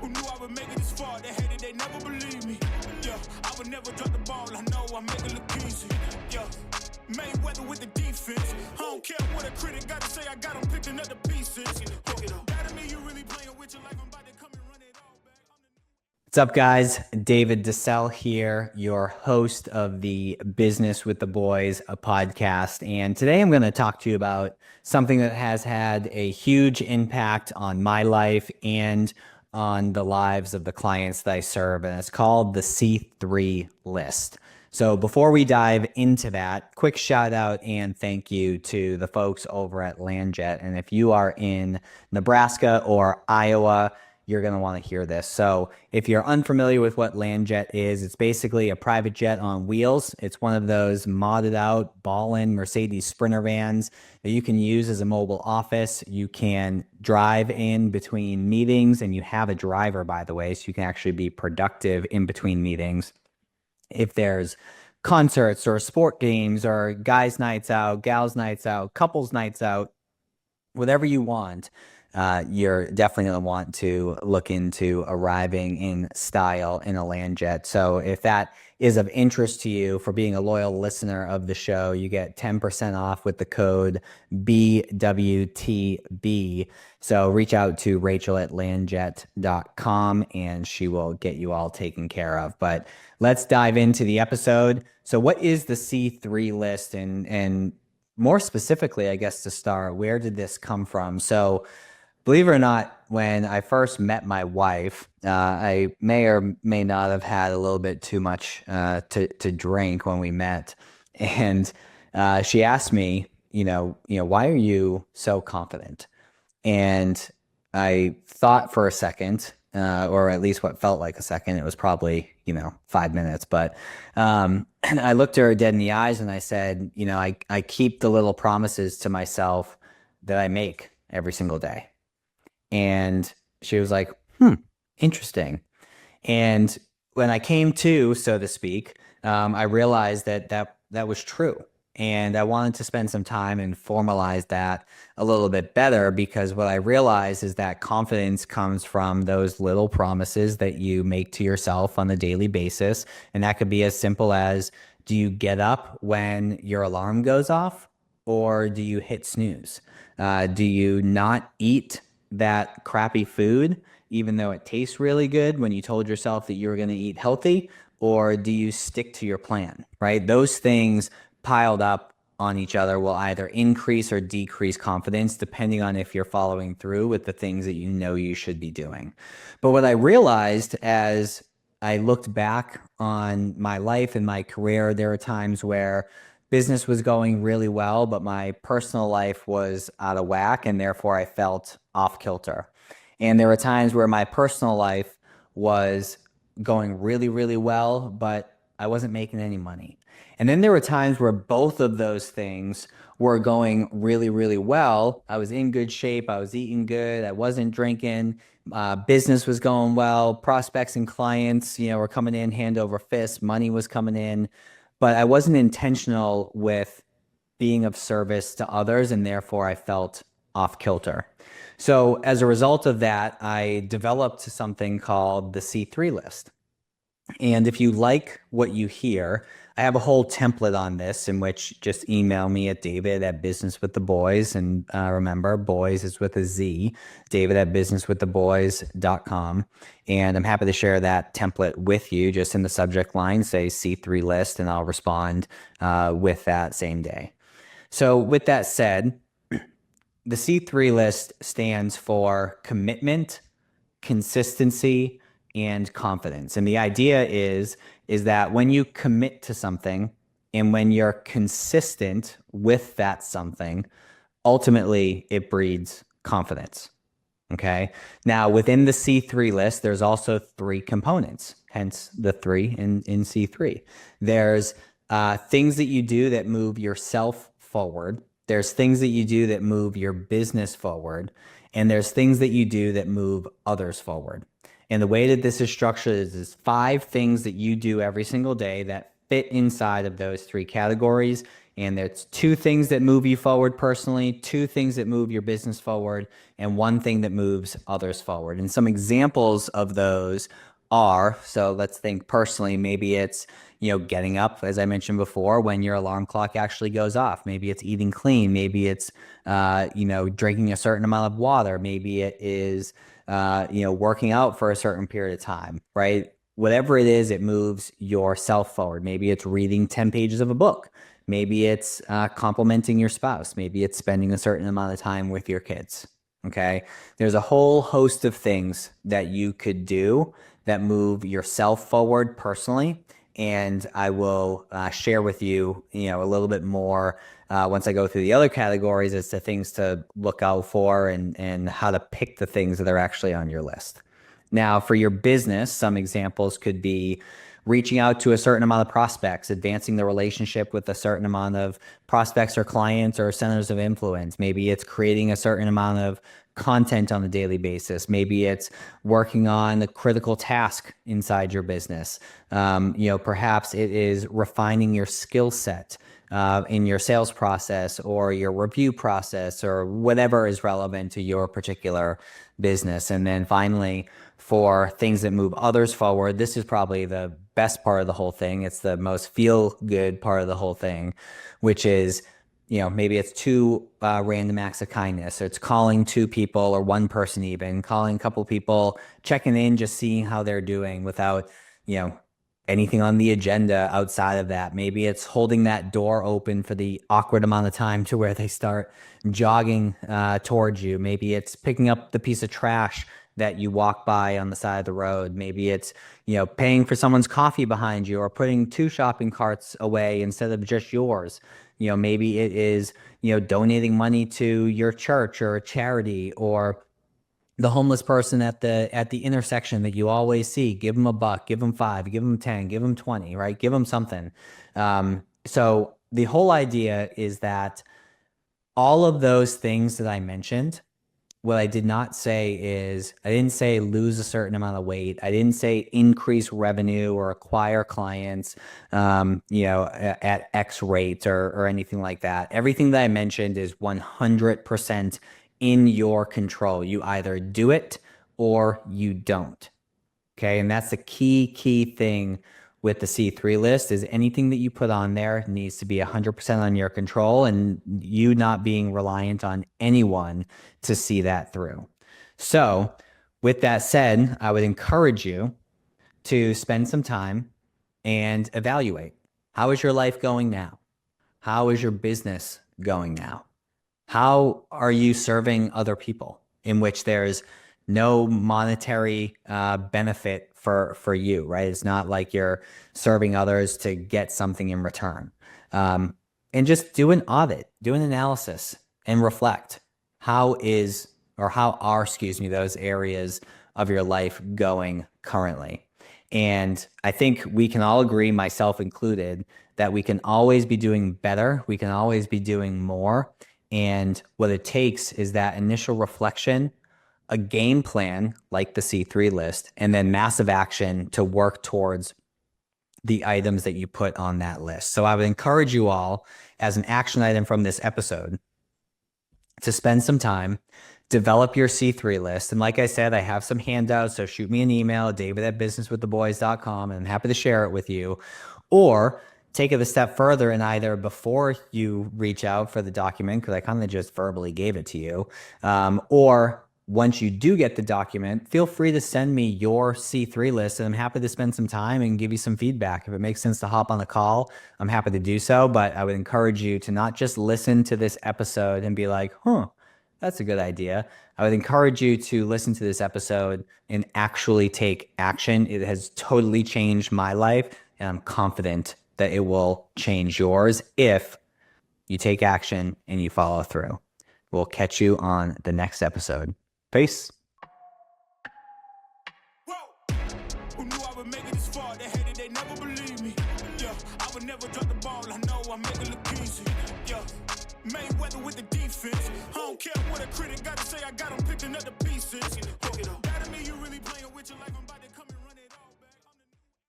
Who knew I would make it this far? They hated, they never believed me. Yeah, I would never drop the ball. I know I make it look easy. Yeah, Mayweather with the defense. I don't care what a critic got to say. I got them picking up the pieces. That mean you really playing with your life. I'm about to come and run it all back. What's up, guys? David DeSalle here, your host of the Business with the Boys, a podcast. And today I'm going to talk to you about something that has had a huge impact on my life and on the lives of the clients that I serve. And it's called the C3 list. So before we dive into that, quick shout out and thank you to the folks over at LandJet. And if you are in Nebraska or Iowa, you're going to want to hear this. So if you're unfamiliar with what LandJet is, it's basically a private jet on wheels. It's one of those modded out ballin' Mercedes Sprinter vans that you can use as a mobile office. You can drive in between meetings, and you have a driver, by the way, so you can actually be productive in between meetings. If there's concerts or sport games or guys' nights out, gals' nights out, couples' nights out, whatever you want, you're definitely going to want to look into arriving in style in a LandJet. So if that is of interest to you, for being a loyal listener of the show, you get 10% off with the code BWTB. So reach out to Rachel at landjet.com and she will get you all taken care of. But let's dive into the episode. So what is the C3 list? And more specifically, I guess to start, where did this come from? So believe it or not, when I first met my wife, I may or may not have had a little bit too much to drink when we met. And she asked me, why are you so confident? And I thought for a second, or at least what felt like a second. It was probably, 5 minutes. But I looked her dead in the eyes and I said, I keep the little promises to myself that I make every single day. And she was like, interesting. And when I came to, so to speak, I realized that was true. And I wanted to spend some time and formalize that a little bit better, because what I realized is that confidence comes from those little promises that you make to yourself on a daily basis. And that could be as simple as, do you get up when your alarm goes off, or do you hit snooze? Do you not eat that crappy food, even though it tastes really good, when you told yourself that you were going to eat healthy? Or do you stick to your plan, right? Those things piled up on each other will either increase or decrease confidence, depending on if you're following through with the things that you know you should be doing. But what I realized as I looked back on my life and my career, there are times where business was going really well, but my personal life was out of whack, and therefore I felt off kilter. And there were times where my personal life was going really, really well, but I wasn't making any money. And then there were times where both of those things were going really, really well. I was in good shape. I was eating good. I wasn't drinking. Business was going well. Prospects and clients, were coming in hand over fist. Money was coming in. But I wasn't intentional with being of service to others, and therefore I felt off kilter. So as a result of that, I developed something called the C3 list. And if you like what you hear, I have a whole template on this, in which just email me at David@businesswiththeboys. And remember, boys is with a Z, David@businesswiththeboys.com. And I'm happy to share that template with you. Just in the subject line, say C3 list, and I'll respond with that same day. So with that said, the C3 list stands for commitment, consistency, and confidence. And the idea is that when you commit to something and when you're consistent with that something, ultimately it breeds confidence. Okay. Now, within the C3 list, there's also 3 components, hence the 3 in C3. There's things that you do that move yourself forward. There's things that you do that move your business forward. And there's things that you do that move others forward. And the way that this is structured is 5 things that you do every single day that fit inside of those 3 categories. And there's two things that move you forward personally, two things that move your business forward, and one thing that moves others forward. And some examples of those are, so let's think personally, maybe it's, getting up, as I mentioned before, when your alarm clock actually goes off. Maybe it's eating clean. Maybe it's, drinking a certain amount of water. Maybe it is, working out for a certain period of time, right? Whatever it is, it moves yourself forward. Maybe it's reading 10 pages of a book. Maybe it's complimenting your spouse. Maybe it's spending a certain amount of time with your kids. Okay. There's a whole host of things that you could do that move yourself forward personally. And I will share with you, a little bit more once I go through the other categories as to things to look out for and how to pick the things that are actually on your list. Now, for your business, some examples could be reaching out to a certain amount of prospects, advancing the relationship with a certain amount of prospects or clients or centers of influence. Maybe it's creating a certain amount of content on a daily basis. Maybe it's working on a critical task inside your business. Perhaps it is refining your skill set in your sales process or your review process or whatever is relevant to your particular business. And then finally, for things that move others forward, this is probably the best part of the whole thing. It's the most feel good part of the whole thing, which is, maybe it's two random acts of kindness, or it's calling two people or one person, even calling a couple people, checking in, just seeing how they're doing without, anything on the agenda outside of that. Maybe it's holding that door open for the awkward amount of time to where they start jogging towards you. Maybe it's picking up the piece of trash that you walk by on the side of the road. Maybe it's, paying for someone's coffee behind you or putting two shopping carts away instead of just yours. Maybe it is, donating money to your church or a charity, or the homeless person at the intersection that you always see. Give them $1, give them 5, give them 10, give them 20, right? Give them something. So the whole idea is that all of those things that I mentioned, what I did not say is, I didn't say lose a certain amount of weight. I didn't say increase revenue or acquire clients, at X rate or anything like that. Everything that I mentioned is 100% in your control. You either do it or you don't. Okay. And that's the key thing with the C3 list, is anything that you put on there needs to be 100% on your control, and you not being reliant on anyone to see that through. So with that said, I would encourage you to spend some time and evaluate. How is your life going now? How is your business going now? How are you serving other people in which there's no monetary benefit for you, right? It's not like you're serving others to get something in return. And just do an audit, do an analysis, and reflect. How are those areas of your life going currently? And I think we can all agree, myself included, that we can always be doing better. We can always be doing more. And what it takes is that initial reflection, a game plan like the C3 list, and then massive action to work towards the items that you put on that list. So I would encourage you all, as an action item from this episode, to spend some time, develop your C3 list. And like I said, I have some handouts, so shoot me an email, david@businesswiththeboys.com, and I'm happy to share it with you. Or take it a step further, and either before you reach out for the document, because I kind of just verbally gave it to you, or once you do get the document, feel free to send me your C3 list, and I'm happy to spend some time and give you some feedback. If it makes sense to hop on a call, I'm happy to do so. But I would encourage you to not just listen to this episode and be like, that's a good idea. I would encourage you to listen to this episode and actually take action. It has totally changed my life, and I'm confident that it will change yours if you take action and you follow through. We'll catch you on the next episode. Peace. Whoa. Who knew I would make it this far? They hated, they never believed me. Yeah, I would never drop the ball. I know I make it look easy. Yeah, Mayweather with the defense. I don't care what a critic got to say. I got them picking up the pieces. That to me, you really playing with your life. I'm about to